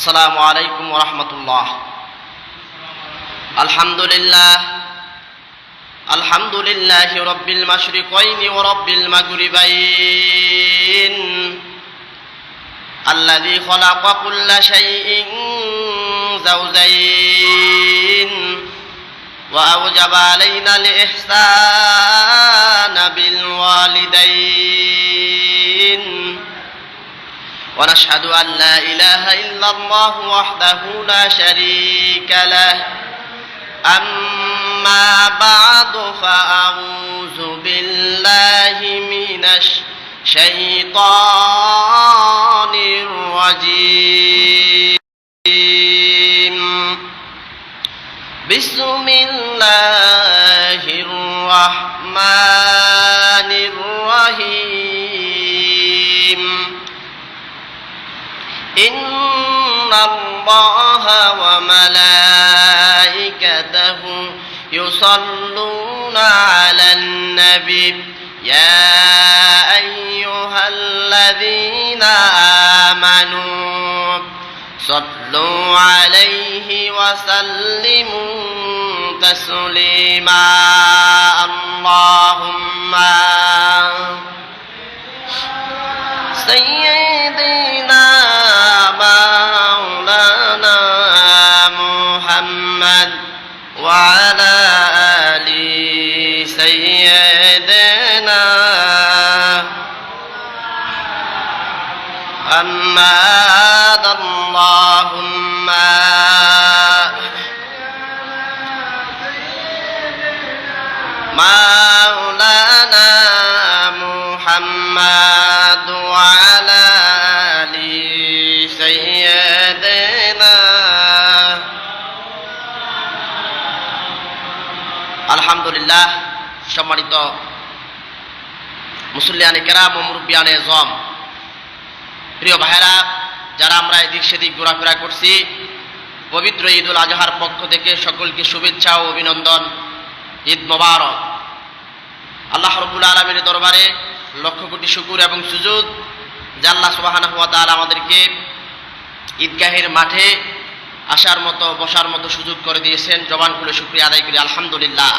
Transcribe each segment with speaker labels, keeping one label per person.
Speaker 1: আসসালামু আলাইকুম ওয়া রাহমাতুল্লাহ। আলহামদুলিল্লাহি রাব্বিল মাশরিকাইনি ওয়া রাব্বিল মাগরিবাইন আল্লাযী খালাকা কুল্লা শাইইন যাওজাইন ওয়া আওজাবা আলাইনাল ইহসানা বিল ওয়ালিদাইন ونشهد أن لا إله إلا الله وحده لا شريك له أما بعد فأعوذ بالله من الشيطان الرجيم بسم الله الرحمن الرحيم إن الله وملائكته يصلون على النبي يا أيها الذين آمنوا صلوا عليه وسلموا تسليما اللهم سيدنا مولانا محمد وعلى آل سيدنا محمد اللهم مولانا محمد وعلى آل سيدنا আলহামদুলিল্লাহ। সম্মানিত মুসল্লিয়ানে কেরাম ও মুরব্বিয়ানে আযম, প্রিয় ভাইরা, যারা আমরা এদিক সেদিক ঘোরাফেরা করছি, পবিত্র ঈদুল আজহার পক্ষ থেকে সকলকে শুভেচ্ছা ও অভিনন্দন। ঈদ মোবারক। আল্লাহ রাব্বুল আলামিনের দরবারে লক্ষ কোটি শুকর এবং সুজুদ যে আল্লাহ সুবহানাহু ওয়া তাআলা আমাদেরকে ঈদগাহের মাঠে আসার মতো বসার মতো সুযোগ করে দিয়েছেন। জবান খুলে শুকরিয়া আদায় করি আলহামদুলিল্লাহ।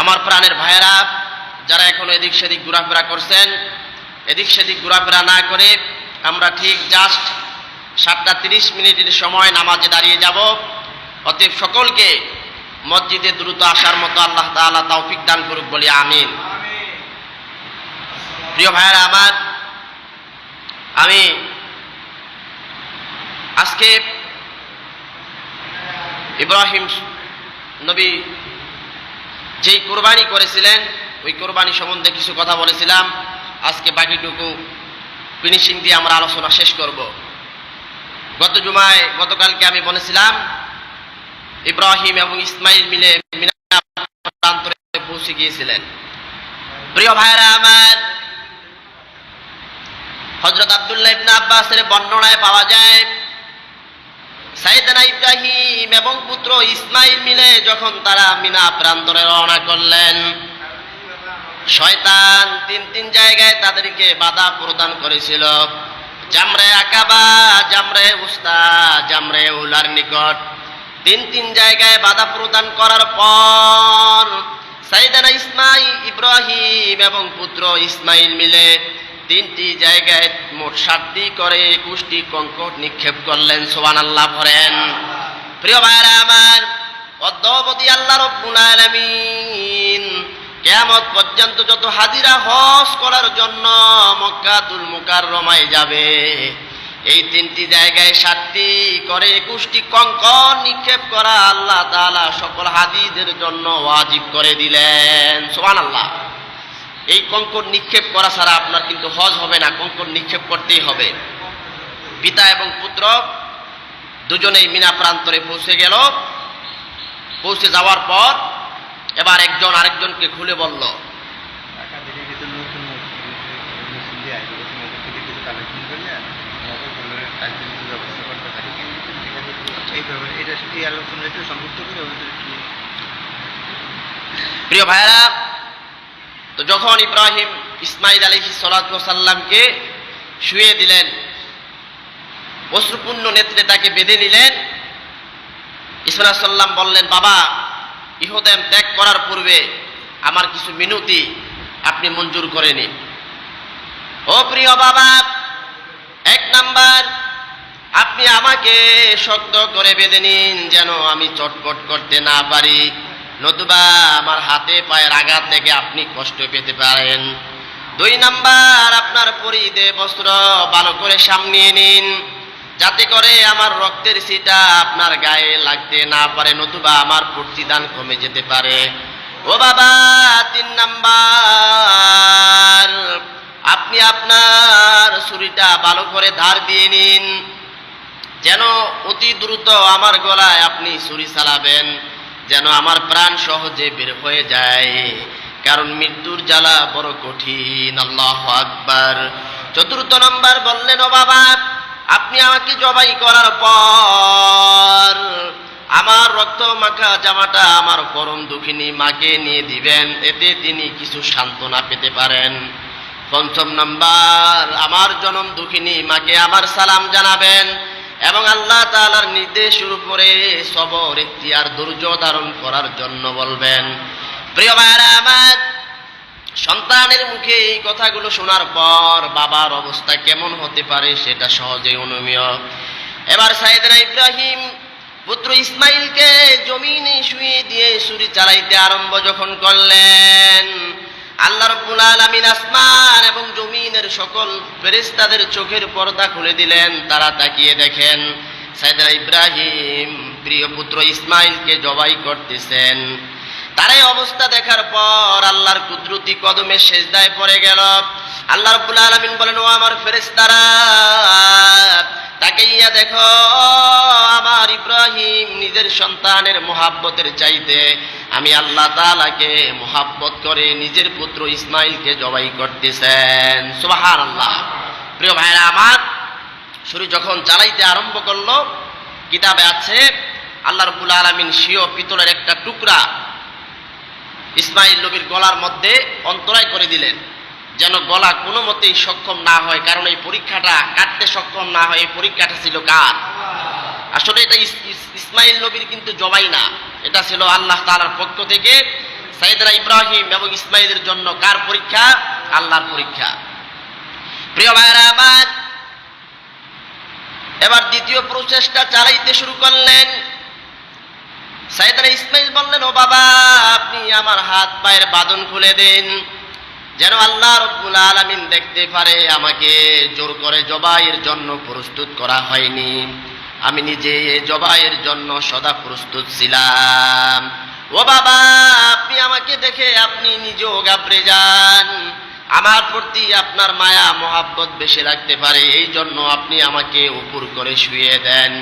Speaker 1: আমার প্রাণের ভাইয়েরা, যারা এখনো এদিক সেদিক ঘোরাফেরা করছেন, এদিক সেদিক ঘোরাফেরা না করে আমরা ঠিক জাস্ট 7:30 সময় নামাজে দাঁড়িয়ে যাব। অতএব সকলকে মসজিদে দ্রুত আসার মতো আল্লাহ তাআলা তৌফিক দান করুক, বলি আমিন। প্রিয় ভাইয়েরা আমার, আমি আজকে ইব্রাহিম নবী যেই কোরবানি করেছিলেন ওই কোরবানি সম্বন্ধে কিছু কথা বলেছিলাম। আজকে বাকিটুকু ফিনিশিং দিয়ে আমরা আলোচনা শেষ করব। গতকালকে আমি বলেছিলাম ইব্রাহিম এবং ইসমাইল মিলে মিনা প্রান্তরে পৌঁছে গিয়েছিলেন। প্রিয় ভাইয়েরা আমার, হযরত আব্দুল্লাহ ইবনে আব্বাসের বর্ণনায় পাওয়া যায়, সাইয়েদনা ইব্রাহিম এবং পুত্র ইসমাইল মিলে যখন তারা মিনা প্রান্তরে রওনা করলেন, শয়তান তিন জায়গায় তাদেরকে বাধা প্রদান করেছিল। জামরে আকাবা, জামরে উস্তা, জামরে উলার নিকট তিন জায়গায় বাধা প্রদান করার পর সাইয়েদনা ইব্রাহিম এবং পুত্র ইসমাইল মিলে 3টি জায়গায় মোট 7টি করে 21টি কঙ্কর নিক্ষেপ করলেন। সুবহানাল্লাহ পড়েন। প্রিয় ভাইরা আমার, অদ্যাবধি আল্লাহ রাব্বুল আলামিন কিয়ামত পর্যন্ত যত হাজিরা হজ করার জন্য মক্কাতুল মুকাররমায় যাবে, এই 3টি জায়গায় 7টি করে 21টি কঙ্কর নিক্ষেপ করা আল্লাহ তাআলা সকল হাজিদের জন্য ওয়াজিব করে দিলেন। সুবহানাল্লাহ। এই কঙ্কর নিক্ষেপ করা ছাড়া আপনার কিন্তু হজ হবে না, কঙ্কর নিক্ষেপ করতেই হবে। পিতা এবং পুত্র দুজনেই মিনা প্রান্তরে পৌঁছে গেল। পৌঁছে যাওয়ার পর এবার একজন আরেকজনকে খুলে বলল, প্রিয় ভাইরা, তো যখন ইব্রাহিম ইসমাইল আলাইহিস সালাতু ওয়াস সালামকে শুয়ে দিলেন, অশ্রুপূর্ণ নেত্রে তাকে বেঁধে নিলেন। ইসমাঈল আলাইহিস সালাম বললেন, বাবা, ইহদেম ত্যাগ করার পূর্বে আমার কিছু মিনতি আপনি মঞ্জুর করে নিন। ও প্রিয় বাবা, এক নাম্বার, আপনি আমাকে শক্ত করে বেঁধে নিন যেন আমি চটপট করতে না পারি, নতুবা আমার হাতে পায়ের আঘাত থেকে আপনি কষ্ট পেতে পারেন। 2 নাম্বার, আপনার পরিধে বস্ত্র ভালো করে সামনিয়ে নিন যাতে করে আমার রক্তের ছিটা আপনার গায়ে লাগতে না পারে, নতুবা আমার প্রতিদান কমে যেতে পারে। ও বাবা, 3 নাম্বার, আপনি আপনার ছুরিটা ভালো করে ধার দিয়ে নিন যেন অতি দ্রুত আমার গলায় আপনি ছুরি চালাবেন, যেন আমার প্রাণ সহজে বের হয়ে যায়, কারণ মৃত্যুর জ্বালা বড় কঠিন। আল্লাহু আকবার। 4 নাম্বার বললেন, ও বাবা, আপনি আমাকে জবাই করার পর আমার রক্ত মাখা জামাটা আমার পরম দুঃখিনী মাকে নিয়ে দিবেন, এতে তিনি কিছু সান্ত্বনা পেতে পারেন। 5 নাম্বার, আমার জনম দুঃখিনী মাকে আমার সালাম জানাবেন এবং আল্লাহ তাআলার নির্দেশের উপরে সবর, ইখতিয়ার, ধৈর্য ধারণ করার জন্য বলবেন। প্রিয় ভাইরা আমার, সন্তানের মুখে এই কথাগুলো শোনার পর বাবার অবস্থা কেমন হতে পারে সেটা সহজেই অনুমেয়। এবার সাইয়েদনা ইব্রাহিম পুত্র ইসমাইলকে জমিনে শুইয়ে দিয়ে ছুরি চালাইতে আরম্ভ যখন করলেন, আল্লাহ রাব্বুল আলামিন আসমান এবং জমিনের সকল ফেরেশতাদের চোখের পর্দা খুলে দিলেন। তারা তাকিয়ে দেখেন সাইয়েদনা ইব্রাহিম প্রিয় পুত্র ইসমাইলকে জবাই করতেছেন। তার এই অবস্থা দেখার পর আল্লাহর কুদরতি কদমে সেজদায় পড়ে গেল। আল্লাহ রাব্বুল আলামিন বলেন, ও আমার ফেরেশতারা, তাকাইয়া দেখো, আমার ইব্রাহিম নিজের সন্তানের মুহাব্বতের চাইতে আমি আল্লাহ তাআলাকে মুহাব্বত করে নিজের পুত্র ইসমাইলকে জবাই করতেছেন। সুবহানাল্লাহ। প্রিয় ভাইরা আমার, ছুরি যখন চালাইতে আরম্ভ করলো, কিতাবে আছে আল্লাহ রাব্বুল আলামিন স্বীয় পিতলের একটা টুকরা ইসমাইল নবীর গলার মধ্যে অন্তরায় করে দিলেন যেন গলা কোনো মতেই সক্ষম না হয়, কারণ এই পরীক্ষাটা কাটতে সক্ষম না হয়। এই পরীক্ষাটা ছিল কার? আসলে এটা ইসমাইল নবীর কিন্তু জবাই না, এটা ছিল আল্লাহ তাআলার পক্ষ থেকে সাইয়েদনা ইব্রাহিম এবং ইসমাইলের জন্য কার পরীক্ষা? আল্লাহর পরীক্ষা। প্রিয় ভাইরা আমার, এবার দ্বিতীয় প্রচেষ্টা চালাইতে শুরু করলেন। সাইয়েদনা ইসমাইল বললেন, ও বাবা, আপনি আমার হাত পায়ের বাঁধন খুলে দেন যেন আল্লাহ রাব্বুল আলামিন দেখতে পারে আমাকে জোর করে জবাইয়ের জন্য প্রস্তুত করা হয়নি, আমি নিজে জবাইয়ের জন্য সদা প্রস্তুত ছিলাম। ও বাবা, আপনি আমাকে দেখে আপনি নিজেও ঘাবড়ে যান, আমার প্রতি আপনার মায়া মহাব্বত বেশি লাগতে পারে, এই জন্য আপনি আমাকে উপর করে শুয়ে দেন।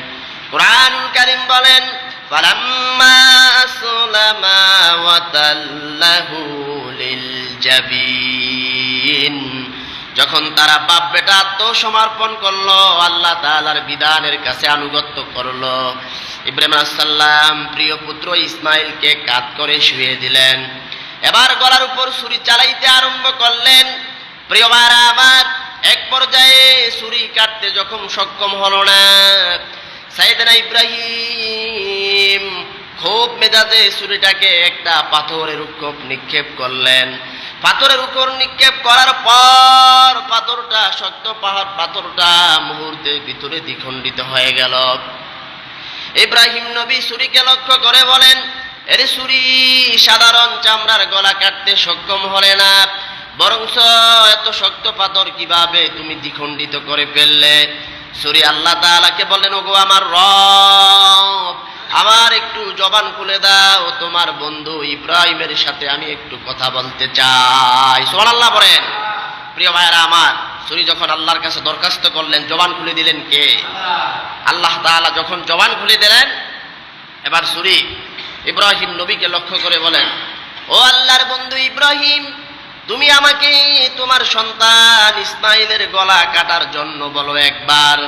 Speaker 1: কুরআনুল কারীম বলেন, ফালাম্মা আসলামা ওয়া তাল্লাহু লিল জাবিন, যখন তারা বাপ বেটা আত্মসমর্পণ করলো, আল্লাহ তাআলার বিধানের কাছে আনুগত্য করলো, ইব্রাহিম আলাইহিস সালাম প্রিয় পুত্র ইসমাইলকে কাঁধ করে শুয়ে দিলেন। এবার গলার উপর ছুরি চালাইতে আরম্ভ করলেন। প্রিয় ভাইরা আমার, এক পর্যায়ে ছুরি কাটতে যখন সক্ষম হলো না, সাইয়েদনা ইব্রাহিম খুব মেজাজে ছুরিটাকে একটা পাথরের উপর নিক্ষেপ করলেন। পাথরের উপর নিক্ষেপ করার পর পাথরটা, শক্ত পাহাড় পাথরটা মুহূর্তের ভিতরে দ্বিখণ্ডিত হয়ে গেল। ইব্রাহিম নবী ছুরিকে লক্ষ্য করে বলেন, এরে ছুরি, সাধারণ চামড়ার গলা কাটতে সক্ষম হলে না, বরঞ্চ এত শক্ত পাথর কিভাবে তুমি দ্বিখণ্ডিত করে ফেললে? ছুরি আল্লাহ তাআলাকে বললেন, ওগো আমার রব, আমার একটু জবান খুলে দাও, তোমার বন্ধু ইব্রাহিমের সাথে আমি একটু কথা বলতে চাই। সুবহানাল্লাহ বলেন। প্রিয় ভাইরা আমার, ছুরি যখন আল্লাহর কাছে দরখাস্ত করলেন, জবান খুলে দিলেন কে? আল্লাহ তাআলা যখন জবান খুলে দিলেন, এবার ছুরি ইব্রাহিম নবীকে লক্ষ্য করে বলেন, ও আল্লাহর বন্ধু ইব্রাহিম, তুমি আমাকে তোমার সন্তান ইসমাইলের গলা কাটার জন্য বলো একবার,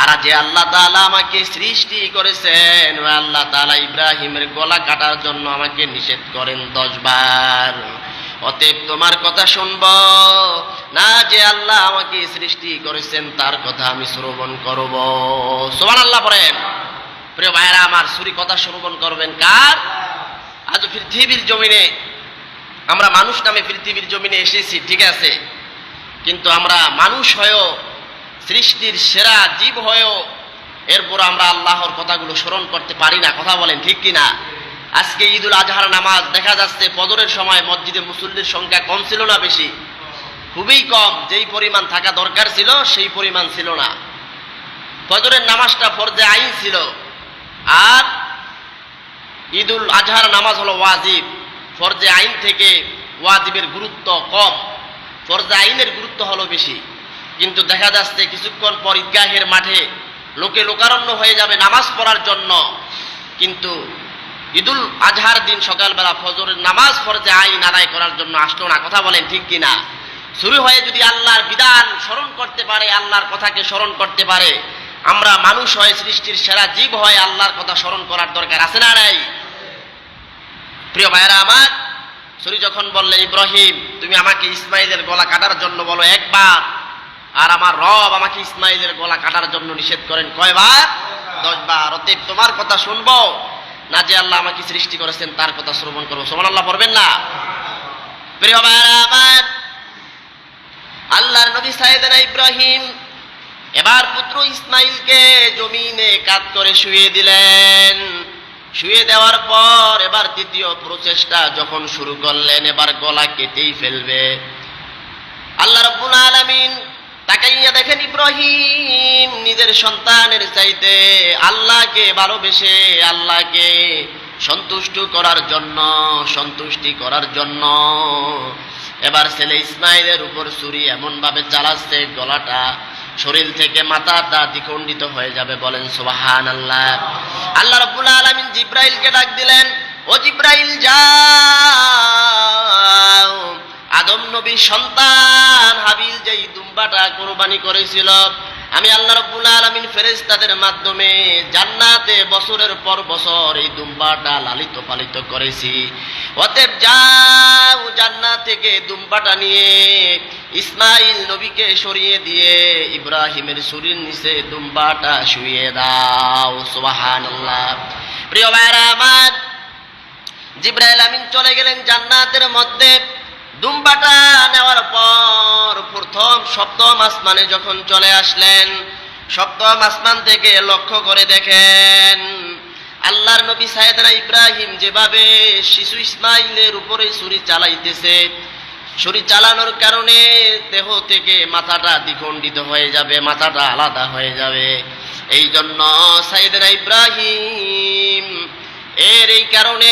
Speaker 1: আর যে আল্লাহ তাআলা আমাকে সৃষ্টি করেছেন, ও আল্লাহ তাআলা ইব্রাহিমের গলা কাটার জন্য আমাকে নিষেধ করেন 10 বার। অতএব তোমার কথা শুনবো, না যে আল্লাহ আমাকে সৃষ্টি করেছেন তার কথা আমি শ্রবণ করব। সুবহানাল্লাহ বলেন। প্রিয় ভাইরা আমার, সূরি কথা শ্রবণ করবেন কার? আজ পৃথিবীর জমিনে আমরা মানুষ নামে পৃথিবীর জমিনে এসেছি, ঠিক আছে, কিন্তু আমরা মানুষ হয়েও, সৃষ্টির সেরা জীব হয়েও এরপর আমরা আল্লাহর কথাগুলো স্মরণ করতে পারি না। কথা বলেন ঠিক কিনা? আজকে ঈদুল আজহার নামাজ দেখা যাচ্ছে ফজরের সময় মসজিদে মুসল্লির সংখ্যা কম ছিল না বেশি? খুবই কম। যেই পরিমাণ থাকা দরকার ছিল সেই পরিমাণ ছিল না। ফজরের নামাজটা ফরজে আইন ছিল, আর ঈদুল আজহার নামাজ হলো ওয়াজিব। ফরজে আইন থেকে ওয়াজিবের গুরুত্ব কম, ফরজে আইনের গুরুত্ব হলো বেশি। কিন্তু দেখা যাচ্ছে কিছুক্ষণ পর ঈদগাহের মাঠে লোকে লোকারণ্য হয়ে যাবে নামাজ পড়ার জন্য, কিন্তু ঈদুল আজহার দিন সকালবেলা ফজরের নামাজ ফরজে আইন আদায় করার জন্য আসলো না। কথা বলেন ঠিক কিনা? শুরু হয়ে যদি আল্লাহর বিধান স্মরণ করতে পারে, আল্লাহর কথাকে স্মরণ করতে পারে, আমরা মানুষ হয়ে, সৃষ্টির সেরা জীব হয়ে আল্লাহর কথা স্মরণ করার দরকার আছে না নাই? প্রিয় ভাইরা আমার, সূরি যখন বললেন ইব্রাহিম তুমি আমাকে ইসমাইলের গলা কাটার জন্য বলো একবার, আর আমার রব আমাকে ইসমাইলের গলা কাটার জন্য নিষেধ করেন কয়বার? 10 বার। অতএব তোমার কথা শুনবো না যে আল্লাহ আমাকে সৃষ্টি করেছেন তার কথা শ্রবণ করবো। সুবহানাল্লাহ পড়বেন না? প্রিয় ভাইরা আমার, আল্লাহর নবী সাইয়েদনা ইব্রাহিম এবার পুত্র ইসমাইলকে জমিনে কাত করে শুয়ে দিলেন। শুয়ে দেওয়ার পর এবার দ্বিতীয় প্রচেষ্টা যখন শুরু করলেন, এবার গলা কেটেই ফেলবে। আল্লাহ রাব্বুল আলামিন তাকাইয়া দেখেন ইব্রাহিম নিজের সন্তানের চাইতে আল্লাহকে ভালোবেসে, আল্লাহকে সন্তুষ্ট করার জন্য এবার ছেলে ইসমাইলের উপর ছুরি এমন ভাবে চালাচ্ছে গলাটা শরীর থেকে মাথাটা দ্বিখণ্ডিত হয়ে যাবে। বলেন সুবহানাল্লাহ। আল্লাহ রাব্বুল আলামিন জিব্রাইলকে ডাক দিলেন, ও জিব্রাইল যাও, আদম নবীর সন্তান হাবিল যেই দুম্বাটা কোরবানি করেছিল, আমি আল্লাহ রাব্বুল আলামিন ফেরেশতাদের মাধ্যমে জান্নাতে বছরের পর বছর এই দুম্বাটা লালিত পালিত করেছি। অতএব যাও, জান্নাত থেকে দুম্বাটা নিয়ে ইসমাইল নবীকে সরিয়ে দিয়ে ইব্রাহিমের ছুরির নিচে দুম্বাটা শুইয়ে দাও। সুবহানাল্লাহ। প্রিয় ভাইরা আমার, জিবরাইল আমিন চলে গেলেন জান্নাতের মধ্যে। দুম্বাটা নেওয়ার পর প্রথম সপ্তম আসমানে যখন চলে আসলেন, সপ্তম আসমান থেকে লক্ষ্য করে দেখেন আল্লাহর নবী সাইয়েদনা ইব্রাহিম যেভাবে শিশু ইসমাইলের উপরে ছুরি চালাইতেছে, ছুরি চালানোর কারণে দেহ থেকে মাথাটা দ্বিখণ্ডিত হয়ে যাবে, মাথাটা আলাদা হয়ে যাবে। এই জন্য সাইয়েদনা ইব্রাহিম এই কারণে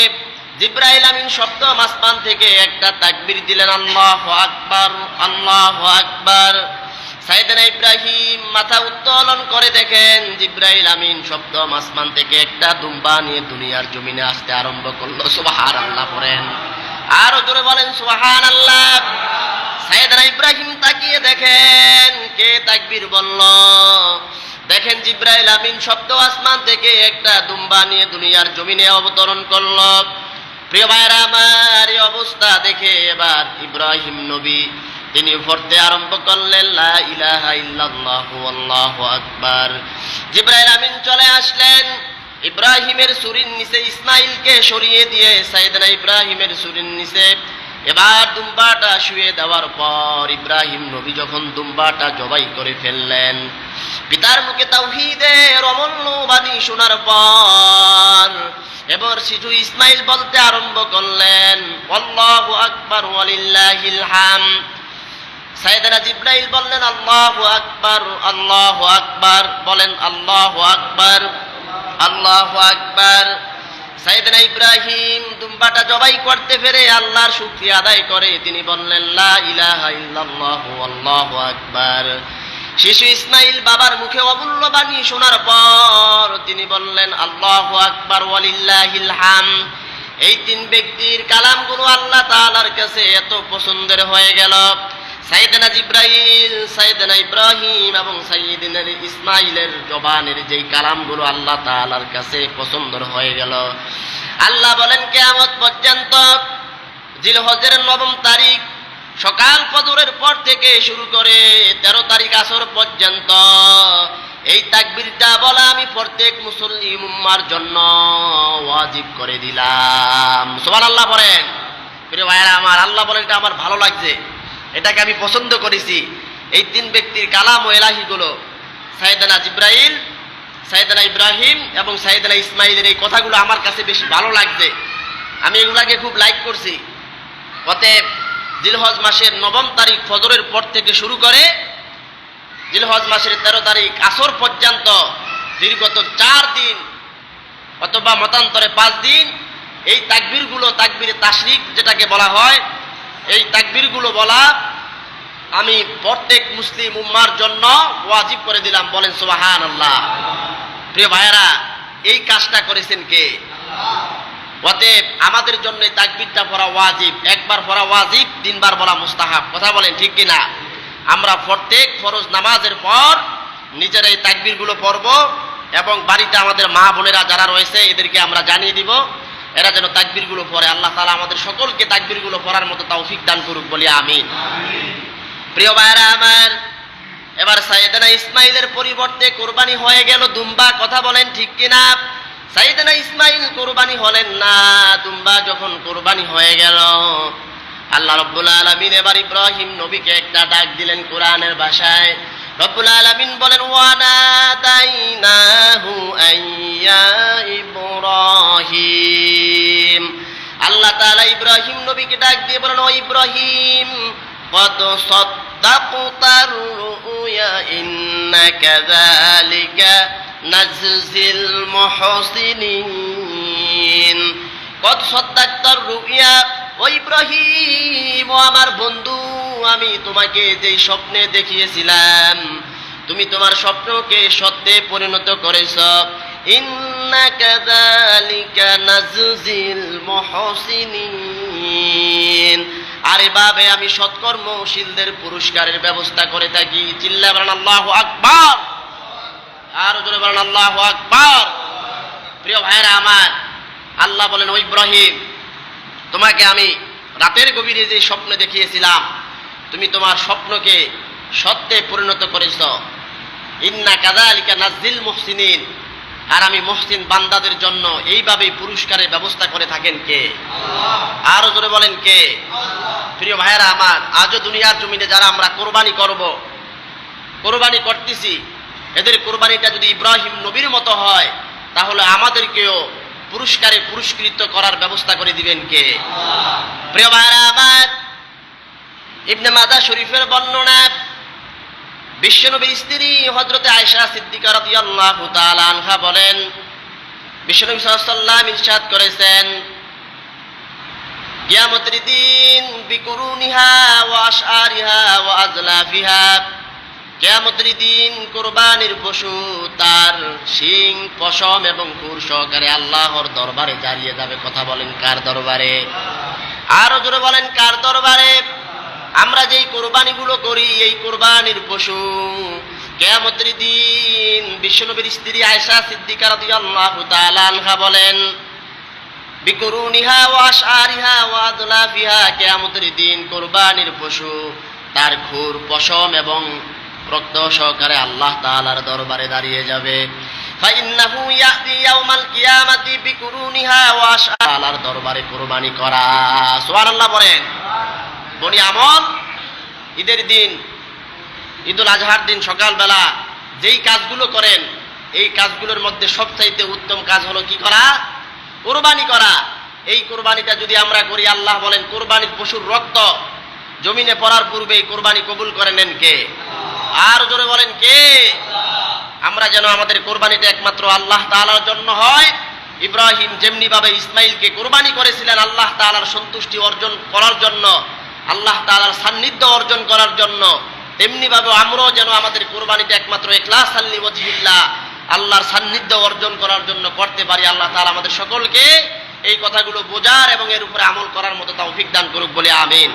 Speaker 1: জিবরাইল আমিন সপ্তম আসমান থেকে একটা তাকবীর দিলেন, আল্লাহু আকবার, আল্লাহু আকবার। সাইয়েদনা ইব্রাহিম মাথা উত্তোলন করে দেখেন জিবরাইল আমিন সপ্তম আসমান থেকে একটা দুম্বা নিয়ে দুনিয়ার জমিনে আসতে আরম্ভ করলো। সুবহানাল্লাহ পড়েন, আরো জোরে বলেন সুবহানাল্লাহ। সাইয়েদনা ইব্রাহিম তাকিয়ে দেখেন কে তাকবীর বলল। দেখেন জিবরাইল আমিন সপ্তম আসমান থেকে একটা দুম্বা নিয়ে দুনিয়ার জমিনে অবতরণ করলো। প্রিয় ভাইরা আমার, এই অবস্থা দেখে এবার ইব্রাহিম নবী তিনি পড়তে আরম্ভ করলেন, লা ইলাহা ইল্লাল্লাহু আল্লাহু আকবার। জিবরাইল আমিন চলে আসলেন, ইব্রাহিমের ছুরির নিচে ইসমাইলকে সরিয়ে দিয়ে সাইয়েদনা ইব্রাহিমের ছুরির নিচে এবার দুম্বাটা শুয়ে দেওয়ার পর ইব্রাহিম নবী যখন দুম্বাটা জবাই করে ফেললেন, পিতার মুখে তাওহীদের অমূল্য বাণী শোনার পর এবার শিশু ইসমাইল বলতে আরম্ভ করলেন, আল্লাহু আকবার ওয়ালিল্লাহিল হামদ। সাইয়েদনা জিবরাইল বললেন, আল্লাহু আকবার, আল্লাহু আকবার। বলেন আল্লাহু আকবার, আল্লাহু আকবার। সাইয়েদনা ইব্রাহিম দুম্বাটা জবাই করতে পেরে আল্লাহর শুকরিয়া আদায় করে তিনি বললেন, লা ইলাহা ইল্লাল্লাহু আল্লাহু আকবার। শিশু ইসমাইল বাবার মুখে অমূল্য বাণী শোনার পর তিনি বললেন, আল্লাহু আকবার ওয়ালিল্লাহিল হামদ। এই তিন ব্যক্তির কালামগুলো আল্লাহ তাআলার কাছে এত পছন্দের হয়ে গেল। সাইয়েদনা জিবরাইল, সাইয়েদনা ইব্রাহিম এবং সাইয়েদনা ইসমাইলের জবানের যেই কালামগুলো আল্লাহ তাআলার কাছে পছন্দ হয়ে গেল। আল্লাহ বলেন কিয়ামত পর্যন্ত জিলহজের 9 তারিখ সকাল ফজরের পর থেকে শুরু করে 13 তারিখ আসর পর্যন্ত এই তাকবীরটা বলা আমি প্রত্যেক মুসল্লি উম্মার জন্য ওয়াজিব করে দিলাম। সুবহানাল্লাহ বলেন। প্রিয় ভাইরা আমার, আল্লাহ বলেন এটা আমার ভালো লাগছে, এটাকে আমি পছন্দ করেছি। এই তিন ব্যক্তির কালাম ও এলাহিগুলো, সাইয়েদনা জিবরাইল, সাইয়েদনা ইব্রাহিম এবং সাইয়েদনা ইসমাইলের এই কথাগুলো আমার কাছে বেশি ভালো লাগছে, আমি এগুলাকে খুব লাইক করছি। অতএব জিলহজ মাসের 9 তারিখ ফজরের পর থেকে শুরু করে জিলহজ মাসের 13 তারিখ আসর পর্যন্ত দীর্ঘত 4 দিন অথবা মতান্তরে 5 দিন এই তাকবীরগুলো, তাকবীরে তাশরিক যেটাকে বলা হয়, এই তাকবীরগুলো বলা আমি প্রত্যেক মুসলিম উম্মার জন্য ওয়াজিব করে দিলাম। বলেন সুবহানাল্লাহ। প্রিয় ভাইয়েরা, এই কাজটা করেছেন কে? অতএব আমাদের জন্য এই তাকবীরটা পড়া ওয়াজিব। একবার পড়া ওয়াজিব, 3 বার বলা মুস্তাহাব। কথা বলেন ঠিক কিনা? আমরা প্রত্যেক ফরজ নামাজের পর নিজেরা এই তাকবীরগুলো পড়ব এবং বাড়িতে আমাদের মা বোনেরা যারা রয়েছে এদেরকে আমরা জানিয়ে দিব, এরা যেন তাকবীরগুলো পড়ে। আল্লাহ তাআলা আমাদের সকলকে তাকবীরগুলো পড়ার মতো তৌফিক দান করুক, বলি আমিন। প্রিয় ভাইরা আমার, এবার সাইয়েদনা ইসমাইলের পরিবর্তে কুরবানি হয়ে গেল দুম্বা। কথা বলেন ঠিক কিনা? সাইয়েদনা ইসমাইল কুরবানি হলেন না। দুম্বা যখন কুরবানি হয়ে গেল, আল্লাহ রাব্বুল আলামিন এবার ইব্রাহিম নবীকে একটা ডাক দিলেন কোরআনের ভাষায়। রব্বুল আলামিন বলেন, ওয়ানাদাইনাহু আইয়া ইব্রাহিম। আল্লাহ তাআলা ইব্রাহিম নবীকে ডাক দিয়ে বলেন, ও ইব্রাহিম, কদ সাদ্দাকতার রুয়া ইন্না কাযালিকা নাজজিল মুহসিনিন। কদ সাদ্দাকতার রুয়া, ও ইব্রাহিম, ও আমার বন্ধু, আমি তোমাকে যেই স্বপ্নে দেখিয়েছিলাম তুমি তোমার স্বপ্নকে সত্যে পরিণত করেছ। ইন্না কাযালিকা নাজজিল মুহসিনিন। আর এভাবে আমি সৎকর্মশীলদের পুরস্কারের ব্যবস্থা করে থাকি। চিল্লায়ে বলেন আল্লাহু আকবার। আর জোরে বলেন আল্লাহু আকবার। প্রিয় ভাইরা আমার, আল্লাহ বলেন, ও ইব্রাহিম, তোমাকে আমি রাতের গভীরে যে স্বপ্ন দেখিয়েছিলাম তুমি তোমার স্বপ্নকে সত্যে পরিণত করেছ। ইন্না কাযালিকা নাজজিল মুহসিনিন। আর আমি মুহসিন বান্দাদের জন্য এইভাবেই পুরস্কারের ব্যবস্থা করে থাকেন কে? আল্লাহ। আরো জোরে বলেন কে? আল্লাহ। প্রিয় ভাইয়েরা আমার, আজও দুনিয়ার জমিনে যারা আমরা কোরবানি করব, কোরবানি করতেছি, এদের কোরবানিটা যদি ইব্রাহিম নবীর মতো হয় তাহলে আমাদেরকেও পুরস্কারে পুরস্কৃত করার ব্যবস্থা করে দিবেন কে? আল্লাহ। প্রিয় ভাইয়েরা আমার, ইবনে মাজাহ শরীফের বর্ণনা, বিশ্বনবীর স্ত্রী হযরতে আয়েশা সিদ্দিকা রাদিয়াল্লাহু তাআলা আনহা বলেন, বিশ্বনবী সাল্লাল্লাহু আলাইহি ওয়াসাল্লাম ইরশাদ করেছেন, কিয়ামতের দিন বিকুরুনিহা ওয়া আশআরিহা ওয়া আজলাফিহা, কিয়ামতের দিন কুরবানির পশু তার শিং, পশম এবং খুর সহকারে আল্লাহর দরবারে দাঁড়িয়ে যাবে। কথা বলেন কার দরবারে? আরো জোরে বলেন কার দরবারে? আমরা যেই কোরবানিগুলো করি এই কোরবানির পশু কিয়ামতের দিন বিশ্বনবীর স্ত্রী আয়েশা সিদ্দিকা রাদিয়াল্লাহু তাআলা আনহা বলেন, বিকুরুনিহা ওয়া আশআরিহা ওয়া আদলাফিহা, কিয়ামতের দিন কোরবানির পশু তার খুর, পশম এবং রক্ত সহকারে আল্লাহ তাআলার দরবারে দাঁড়িয়ে যাবে। ফাইন্নাহু ইয়াতি ইয়াউমাল কিয়ামাতি বিকুরুনিহা ওয়া আশআরিহার দরবারে কোরবানি করা। সুবহানাল্লাহ বলেন। বনি আমল ঈদের দিন, ঈদুল আজহার দিন সকালবেলা যেই কাজগুলো করেন এই কাজগুলোর মধ্যে সবচাইতে উত্তম কাজ হলো কি করা? কোরবানি করা। এই কোরবানিটা যদি আমরা করি, আল্লাহ বলেন কোরবানির পশুর রক্ত জমিনে পড়ার পূর্বে এই কোরবানি কবুল করে নেন কে? আর জোরে বলেন কে? আমরা যেন আমাদের কোরবানিটা একমাত্র আল্লাহ তাআলার জন্য হয়। ইব্রাহিম যেমনি ভাবে ইসমাইলকে কোরবানি করেছিলেন আল্লাহ তাআলার সন্তুষ্টি অর্জন করার জন্য, আল্লাহ তাআলার সান্নিধ্য অর্জন করার জন্য, তেমনি ভাবে আমরাও যেন আমাদের কোরবানিটা একমাত্র ইখলাসান লিওয়াজহিল্লাহ, আল্লাহর সান্নিধ্য অর্জন করার জন্য করতে পারি। আল্লাহ তাআলা আমাদের সকলকে এই কথাগুলো বোঝার এবং এর উপরে আমল করার মতো তৌফিক দান করুক, বলে আমিন।